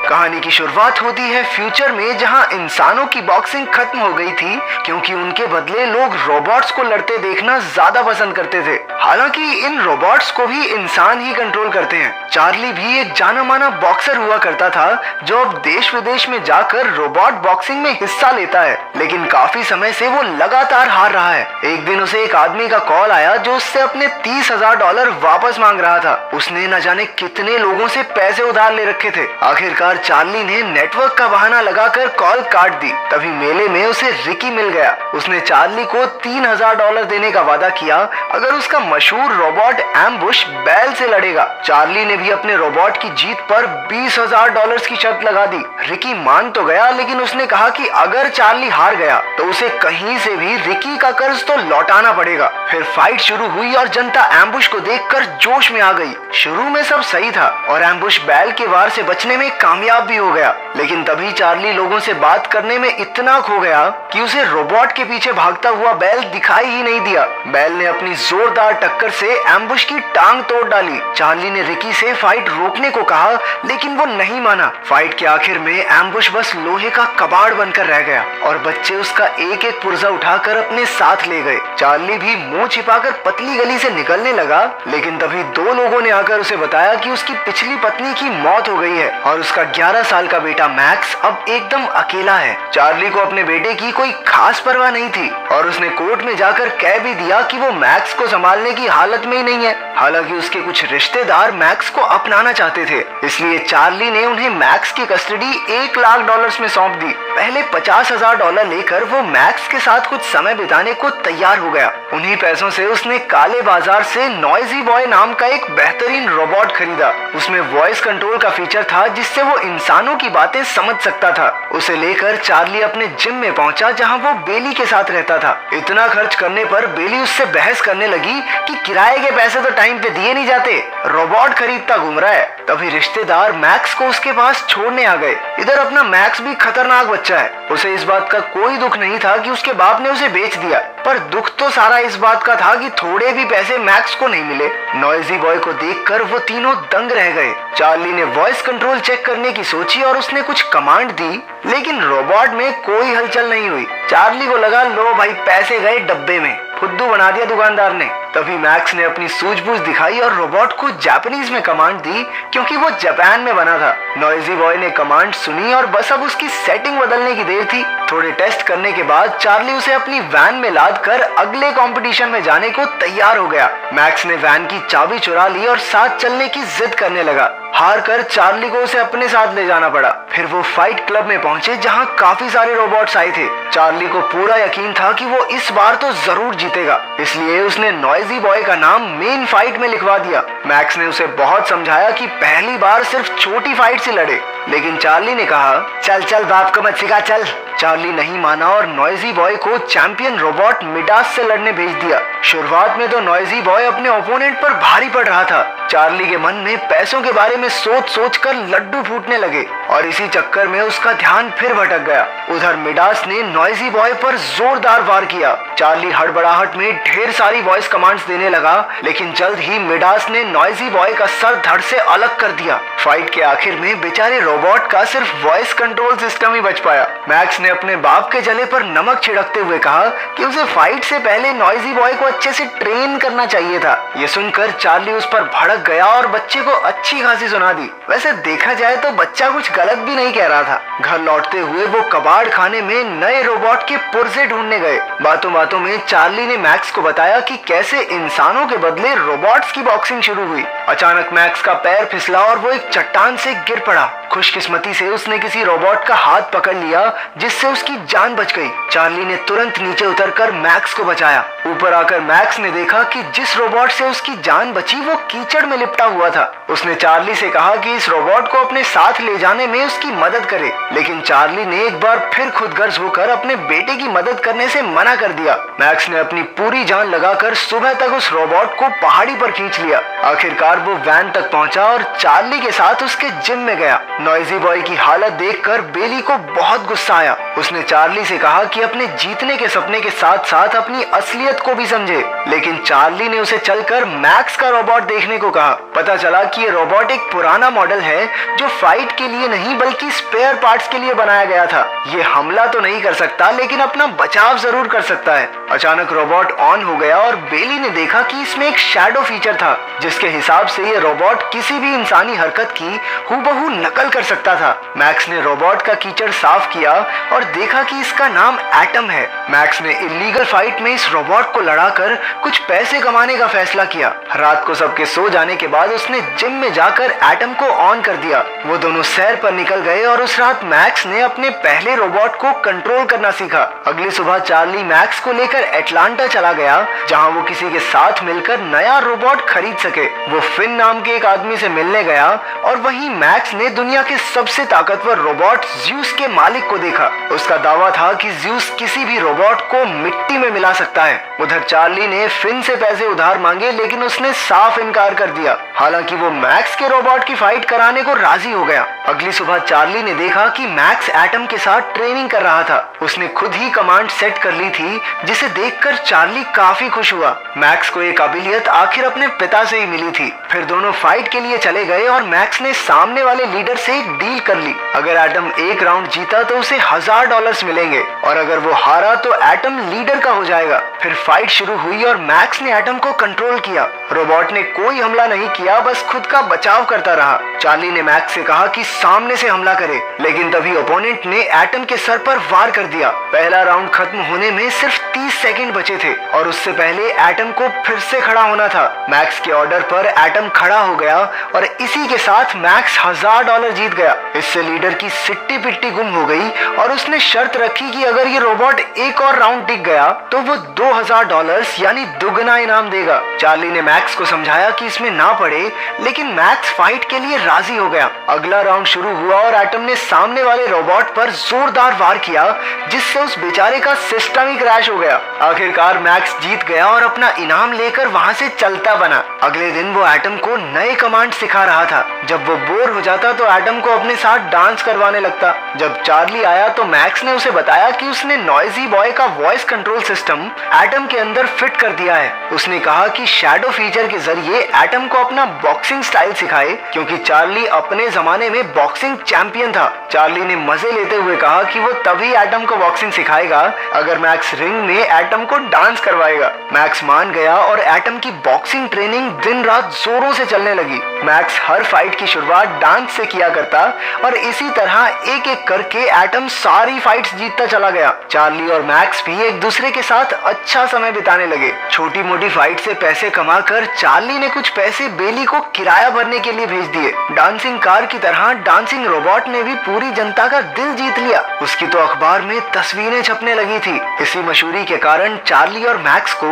कहानी की शुरुआत होती है फ्यूचर में, जहां इंसानों की बॉक्सिंग खत्म हो गई थी क्योंकि उनके बदले लोग रोबोट्स को लड़ते देखना ज्यादा पसंद करते थे। हालांकि इन रोबोट्स को भी इंसान ही कंट्रोल करते हैं। चार्ली भी एक जाना माना बॉक्सर हुआ करता था जो अब देश विदेश में जाकर रोबोट बॉक्सिंग में हिस्सा लेता है, लेकिन काफी समय से वो लगातार हार रहा है। एक दिन उसे एक आदमी का कॉल आया जो उससे अपने $30,000 वापस मांग रहा था। उसने न जाने कितने लोगों से पैसे उधार ले रखे थे। आखिरकार चार्ली ने नेटवर्क का बहाना लगाकर कॉल काट दी। तभी मेले में उसे रिकी मिल गया। उसने चार्ली को $3,000 देने का वादा किया अगर उसका मशहूर रोबोट एम्बुश बैल से लड़ेगा। चार्ली ने भी अपने रोबोट की जीत पर $20,000 की शर्त लगा दी। रिकी मान तो गया, लेकिन उसने कहा कि अगर चार्ली हार गया तो उसे कहीं से भी रिकी का कर्ज तो लौटाना पड़ेगा। फिर फाइट शुरू हुई और जनता एम्बुश को देखकर जोश में आ गई। शुरू में सब सही था और एम्बुश बैल के वार से बचने में कामयाब भी हो गया, लेकिन तभी चार्ली लोगों से बात करने में इतना खो गया कि उसे रोबोट के पीछे भागता हुआ बैल दिखाई ही नहीं दिया। बैल ने अपनी जोरदार टक्कर से एम्बुश की टांग तोड़ डाली। चार्ली ने रिकी से फाइट रोकने को कहा, लेकिन वो नहीं माना। फाइट के आखिर में एम्बुश बस लोहे का कबाड़ बनकर रह गया और बच्चे उसका एक एक पुर्जा उठाकर अपने साथ ले गए। चार्ली भी मुंह छिपाकर पतली गली से निकलने लगा, लेकिन तभी दो लोगों ने आकर उसे बताया कि उसकी पिछली पत्नी की मौत हो गई है और उसका 11 साल का बेटा मैक्स अब एकदम अकेला है। चार्ली को अपने बेटे की कोई खास परवाह नहीं थी और उसने कोर्ट में जाकर कह भी दिया कि वो मैक्स को संभालने की हालत में ही नहीं है। हालांकि उसके कुछ रिश्तेदार मैक्स को अपनाना चाहते थे, इसलिए चार्ली ने उन्हें मैक्स की कस्टडी $1,00,000 में सौंप दी। पहले $50,000 लेकर वो मैक्स के साथ कुछ समय बिताने को तैयार हो गया। उन्हीं पैसों से उसने काले बाजार से नॉइजी बॉय नाम का एक बेहतरीन रोबोट खरीदा। उसमें वॉइस कंट्रोल का फीचर था जिससे वो इंसानों की बातें समझ सकता था। उसे लेकर चार्ली अपने जिम में पहुंचा जहां वो बेली के साथ रहता था। इतना खर्च करने पर बेली उससे बहस करने लगी कि किराए के पैसे तो टाइम पे दिए नहीं जाते, रोबोट खरीदता घूम रहा है। तभी रिश्तेदार मैक्स को उसके पास छोड़ने आ गए। इधर अपना मैक्स भी खतरनाक बच्चा है। उसे इस बात का कोई दुख नहीं था कि उसके बाप ने उसे बेच दिया, पर दुख तो सारा इस बात का था कि थोड़े भी पैसे मैक्स को नहीं मिले। नॉइजी बॉय को देखकर वो तीनों दंग रह गए। चार्ली ने वॉइस कंट्रोल चेक करने की सोची और उसने कुछ कमांड दी, लेकिन रोबोट में कोई हलचल नहीं हुई। चार्ली को लगा लो भाई पैसे गए डब्बे में, फुद्दू बना दिया दुकानदार ने। तभी मैक्स ने अपनी सूझबूझ दिखाई और रोबोट को जापानीज में कमांड दी क्योंकि वो जापान में बना था। नॉइजी बॉय ने कमांड सुनी और बस अब उसकी सेटिंग बदलने की देर थी। थोड़े टेस्ट करने के बाद चार्ली उसे अपनी वैन में लाद कर अगले कंपटीशन में जाने को तैयार हो गया। मैक्स ने वैन की चाबी चुरा ली और साथ चलने की जिद करने लगा। हार कर चार्ली को उसे अपने साथ ले जाना पड़ा। फिर वो फाइट क्लब में पहुंचे जहां काफी सारे रोबोट्स आए थे। चार्ली को पूरा यकीन था कि वो इस बार तो जरूर जीतेगा, इसलिए उसने नॉइजी बॉय का नाम मेन फाइट में लिखवा दिया। मैक्स ने उसे बहुत समझाया कि पहली बार सिर्फ छोटी फाइट से लड़े, लेकिन चार्ली ने कहा चल चल बाप को मत सिखा चल। चार्ली नहीं माना और नॉइजी बॉय को चैंपियन रोबोट मिडास से लड़ने भेज दिया। शुरुआत में तो नॉइजी बॉय अपने ओपोनेंट पर भारी पड़ रहा था। चार्ली के मन में पैसों के बारे में सोच सोच कर लड्डू फूटने लगे और इसी चक्कर में उसका ध्यान फिर भटक गया। उधर मिडास ने नॉइजी बॉय पर जोरदार वार किया। चार्ली हड़बड़ाहट में ढेर सारी वॉइस कमांड्स देने लगा, लेकिन जल्द ही मिडास ने नॉइजी बॉय का सर धड़ से अलग कर दिया। फाइट के आखिर में बेचारे रोबोट का सिर्फ वॉइस कंट्रोल सिस्टम ही बच पाया। मैक्स ने अपने बाप के जले पर नमक छिड़कते हुए कहा कि उसे फाइट से पहले नॉइजी बॉय को अच्छे से ट्रेन करना चाहिए था। ये सुनकर चार्ली उस पर भड़क गया और बच्चे को अच्छी खासी सुना दी। वैसे देखा जाए तो बच्चा कुछ गलत भी नहीं कह रहा था। घर लौटते हुए वो कबाड़ खाने में नए रोबोट के पुर्जे ढूंढने गए। बातों बातों में चार्ली ने मैक्स को बताया कि कैसे इंसानों के बदले रोबोट्स की बॉक्सिंग शुरू हुई। अचानक मैक्स का पैर फिसला और वो एक चट्टान से गिर पड़ा। खुशकिस्मती से उसने किसी रोबोट का हाथ पकड़ लिया जिससे उसकी जान बच गई। चार्ली ने तुरंत नीचे उतरकर मैक्स को बचाया। ऊपर आकर मैक्स ने देखा कि जिस रोबोट से उसकी जान बची वो कीचड़ में लिपटा हुआ था। उसने चार्ली से कहा कि इस रोबोट को अपने साथ ले जाने में उसकी मदद करे, लेकिन चार्ली ने एक बार फिर खुदगर्ज होकर अपने बेटे की मदद करने से मना कर दिया। मैक्स ने अपनी पूरी जान लगाकर सुबह तक उस रोबोट को पहाड़ी पर खींच लिया। आखिरकार वो वैन तक पहुंचा और चार्ली के साथ उसके जिम में गया। नॉइजी बॉय की हालत देखकर बेली को बहुत गुस्सा आया। उसने चार्ली से कहा कि अपने जीतने के सपने के साथ साथ अपनी असलियत को भी समझे। लेकिन चार्ली ने उसे चलकर मैक्स का रोबोट देखने को कहा। पता चला कि ये रोबोट एक पुराना मॉडल है जो फाइट के लिए नहीं बल्कि स्पेयर पार्ट्स के लिए बनाया गया था। ये हमला तो नहीं कर सकता लेकिन अपना बचाव जरूर कर सकता है। अचानक रोबोट ऑन हो गया और बेली ने देखा कि इसमें एक शैडो फीचर था जिसके हिसाब से ये रोबोट किसी भी इंसानी हरकत की हूबहू नकल कर सकता था। मैक्स ने रोबोट का कीचड़ साफ किया और देखा कि इसका नाम एटम है। मैक्स ने इलीगल फाइट में इस रोबोट को लड़ाकर कुछ पैसे कमाने का फैसला किया। रात को सबके सो जाने के बाद उसने जिम में जाकर एटम को ऑन कर दिया। वो दोनों सैर पर निकल गए और उस रात मैक्स ने अपने पहले रोबोट को कंट्रोल करना सीखा। अगली सुबह चार्ली मैक्स को लेकर एटलांटा चला गया जहां वो किसी के साथ मिलकर नया रोबोट खरीद सके। वो फिन नाम के एक आदमी से मिलने गया और वहीं मैक्स ने दुनिया के सबसे ताकतवर रोबोट ज़्यूस के मालिक को देखा। उसका दावा था कि ज़्यूस किसी भी रोबोट को मिट्टी में मिला सकता है। उधर चार्ली ने फिन से पैसे उधार मांगे लेकिन उसने साफ इनकार कर दिया। हालांकि वो मैक्स के रोबोट की फाइट कराने को राजी हो गया। अगली सुबह चार्ली ने देखा कि मैक्स एटम के साथ ट्रेनिंग कर रहा था। उसने खुद ही कमांड सेट कर ली थी जिसे देखकर चार्ली काफी खुश हुआ। मैक्स को ये काबिलियत आखिर अपने पिता से ही मिली थी। फिर दोनों फाइट के लिए चले गए और मैक्स ने सामने वाले लीडर से एक डील कर ली। अगर एटम एक राउंड जीता तो उसे $1000 मिलेंगे और अगर वो हारा तो एटम लीडर का हो जाएगा। फिर फाइट शुरू हुई और मैक्स ने एटम को कंट्रोल किया। रोबोट ने कोई हमला नहीं किया, बस खुद का बचाव करता रहा। चार्ली ने मैक्स से कहा कि सामने से हमला करे, लेकिन तभी ओपोनेंट ने एटम के सर पर वार कर दिया। पहला राउंड खत्म होने में सिर्फ 30 सेकंड बचे थे और उससे पहले एटम को फिर से खड़ा होना था। मैक्स के ऑर्डर पर एटम खड़ा हो गया और इसी के साथ मैक्स $1000 जीत गया। इससे लीडर की सिट्टी पिट्टी गुम हो गई और उसने शर्त रखी कि अगर ये रोबोट एक और राउंड टिक गया तो वो $2000 यानी दुगना इनाम देगा। चार्ली ने मैक्स को समझाया कि इसमें ना पड़े, लेकिन मैक्स फाइट के लिए राजी हो गया। अगला राउंड शुरू हुआ और एटम ने सामने वाले रोबोट पर जोरदार वार किया जिससे उस बेचारे का सिस्टम ही क्रैश हो गया। आखिरकार मैक्स जीत गया और अपना इनाम लेकर वहां से चलता बना। अगले दिन वो एटम को नए कमांड सिखा रहा था। जब वो बोर हो जाता तो एटम को अपने साथ डांस करवाने लगता। जब चार्ली आया तो मैक्स ने उसे बताया कि उसने नॉइजी बॉय का वॉइस कंट्रोल सिस्टम एटम के अंदर फिट कर दिया है। उसने कहा कि शैडो फीचर के जरिए एटम को अपना बॉक्सिंग स्टाइल सिखाए, क्योंकि चार्ली अपने जमाने में बॉक्सिंग चैंपियन था। चार्ली ने मजे लेते हुए कहा कि वो तभी एटम को बॉक्सिंग सिखाएगा अगर मैक्स रिंग में एटम को डांस करवाएगा। मैक्स मान गया और एटम की बॉक्सिंग ट्रेनिंग दिन रात जोरों से चलने लगी। मैक्स हर फाइट की शुरुआत डांस से किया करता और इसी तरह एक एक करके एटम सारी फाइट्स जीतता चला गया। चार्ली और मैक्स भी एक दूसरे के साथ अच्छा समय बिताने लगे। छोटी मोटी फाइट से पैसे कमाकर चार्ली ने कुछ पैसे बेली को किराया भरने के लिए भेज दिए। डांसिंग कार की तरह डांसिंग रोबोट ने भी पूरी जनता का दिल जीत लिया। उसकी तो अखबार में तस्वीरें छपने लगी थी। इसी मशहूरी के कारण चार्ली और मैक्स को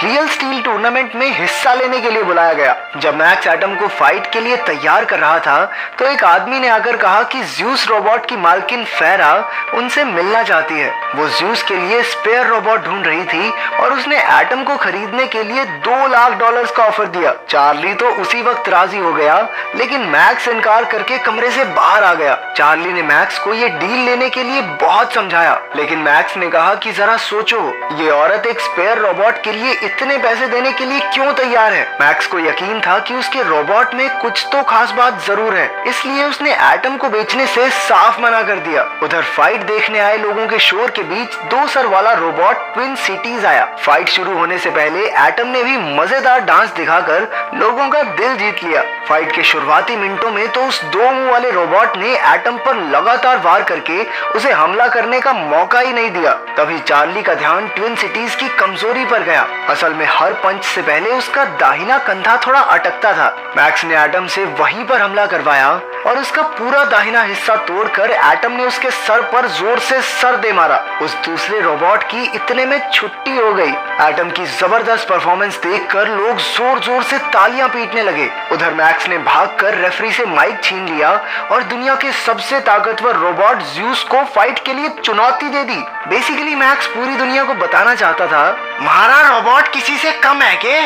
रियल स्टील टूर्नामेंट में हिस्सा लेने के लिए बुलाया गया। जब मैक्स एटम को फाइट के लिए तैयार कर रहा था तो एक आदमी ने आकर कहा कि ज़्यूस रोबोट की मालकिन फेरा उनसे मिलना चाहती है। वो ज़्यूस के लिए स्पेयर रोबोट ढूंढ रही थी और उसने एटम को खरीदने के लिए $2 लाख का ऑफर दिया। चार्ली तो उसी वक्त राजी हो गया, लेकिन मैक्स इनकार करके कमरे से बाहर आ गया। चार्ली ने मैक्स को ये डील लेने के लिए बहुत समझाया, लेकिन मैक्स ने कहा कि जरा सोचो, ये औरत एक स्पेयर रोबोट के लिए इतने पैसे देने के लिए क्यों तैयार है। मैक्स को यकीन था कि उसके रोबोट में कुछ तो खास बात जरूर है, इसलिए उसने एटम को बेचने से साफ मना कर दिया। उधर फाइट देखने आए लोगों के शोर के बीच 2 सर वाला रोबोट ट्विन सिटीज आया। फाइट शुरू होने से पहले एटम ने भी मजेदार डांस दिखाकर लोगों का दिल जीत लिया। फाइट के शुरुआती मिनटों में तो उस 2 मुंह वाले रोबोट ने एटम पर लगातार वार करके उसे हमला करने का मौका ही नहीं दिया। तभी चार्ली का ध्यान ट्विन सिटीज की कमजोरी पर गया। असल में हर पंच से पहले उसका दाहिना कंधा थोड़ा अटकता था। मैक्स ने एटम से वहीं पर हमला करवाया और उसका पूरा दाहिना हिस्सा तोड़कर एटम ने उसके सर पर जोर से सर दे मारा। उस दूसरे रोबोट की इतने में छुट्टी हो गई। एटम की जबरदस्त परफॉर्मेंस देखकर लोग जोर जोर से तालियां पीटने लगे। उधर मैक्स ने भागकर रेफरी से माइक छीन लिया और दुनिया के सबसे ताकतवर रोबोट ज़्यूस को फाइट के लिए चुनौती दे दी। बेसिकली मैक्स पूरी दुनिया को बताना चाहता था, हमारा रोबोट किसी से कम है के?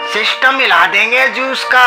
सिस्टम मिला देंगे ज़्यूस का।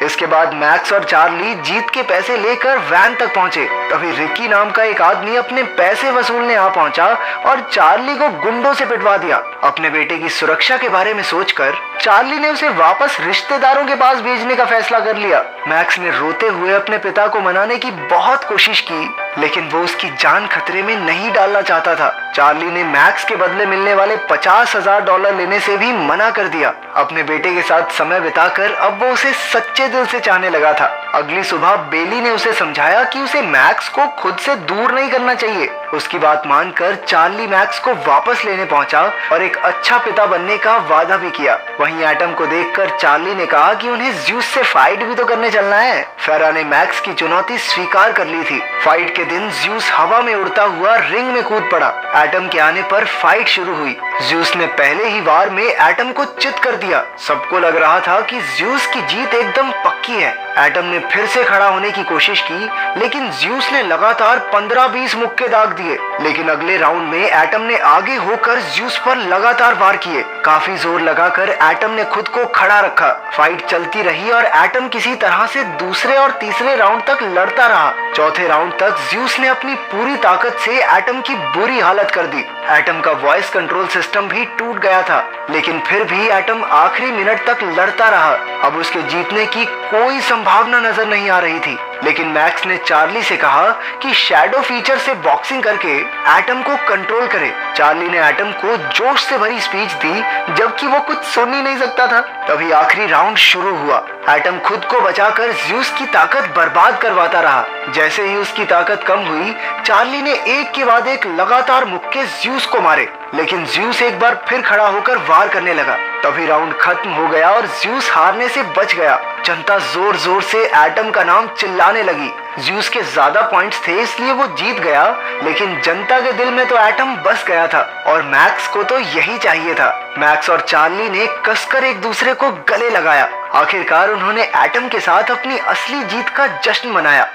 इसके बाद मैक्स और चार्ली जीत के पैसे लेकर वैन तक पहुंचे। तभी रिकी नाम का एक आदमी अपने पैसे वसूलने आ पहुंचा और चार्ली को गुंडों से पिटवा दिया। अपने बेटे की सुरक्षा के बारे में सोचकर चार्ली ने उसे वापस रिश्तेदारों के पास भेजने का फैसला कर लिया। मैक्स ने रोते हुए अपने पिता को मनाने की बहुत कोशिश की, लेकिन वो उसकी जान खतरे में नहीं डालना चाहता था। चार्ली ने मैक्स के बदले मिलने वाले $50,000 लेने से भी मना कर दिया। अपने बेटे के साथ समय बिताकर अब वो उसे सच्चे दिल से चाहने लगा था। अगली सुबह बेली ने उसे समझाया कि उसे मैक्स को खुद से दूर नहीं करना चाहिए। उसकी बात मानकर चार्ली मैक्स को वापस लेने पहुंचा और एक अच्छा पिता बनने का वादा भी किया। वहीं एटम को देखकर चार्ली ने कहा कि उन्हें ज़्यूस से फाइट भी तो करने चलना है। फेरा ने मैक्स की चुनौती स्वीकार कर ली थी। फाइट के दिन ज़्यूस हवा में उड़ता हुआ रिंग में कूद पड़ा। एटम के आने पर फाइट शुरू हुई। ज़्यूस ने पहले ही वार में एटम को चित कर दिया। सबको लग रहा था कि ज़्यूस की जीत एकदम पक्की है। एटम ने फिर से खड़ा होने की कोशिश की, लेकिन ज़्यूस ने लगातार 15-20 मुक्के दाग दिए। लेकिन अगले राउंड में एटम ने आगे होकर ज़्यूस पर लगातार वार किए। काफी जोर लगाकर एटम ने खुद को खड़ा रखा। फाइट चलती रही और एटम किसी तरह से दूसरे और तीसरे राउंड तक लड़ता रहा। चौथे राउंड तक ज़्यूस ने अपनी पूरी ताकत से एटम की बुरी हालत कर दी। एटम का वॉइस कंट्रोल सिस्टम भी टूट गया था, लेकिन फिर भी एटम आखिरी मिनट तक लड़ता रहा। अब उसके जीतने की कोई संभावना नजर नहीं आ रही थी। लेकिन मैक्स ने चार्ली से कहा कि शैडो फीचर से बॉक्सिंग करके एटम को कंट्रोल करे। चार्ली ने एटम को जोश से भरी स्पीच दी, जबकि वो कुछ सुन ही नहीं सकता था। तभी आखिरी राउंड शुरू हुआ। एटम खुद को बचाकर ज़्यूस की ताकत बर्बाद करवाता रहा। जैसे ही उसकी ताकत कम हुई, चार्ली ने एक के बाद एक लगातार मुक्के ज़्यूस को मारे, लेकिन ज़्यूस एक बार फिर खड़ा होकर वार करने लगा। तभी राउंड खत्म हो गया और ज़्यूस हारने से बच गया। जनता जोर जोर से एटम का नाम चिल्लाने लगी। ज़्यूस के ज्यादा पॉइंट्स थे, इसलिए वो जीत गया, लेकिन जनता के दिल में तो एटम बस गया था और मैक्स को तो यही चाहिए था। मैक्स और चार्ली ने कसकर एक दूसरे को गले लगाया। आखिरकार उन्होंने एटम के साथ अपनी असली जीत का जश्न मनाया।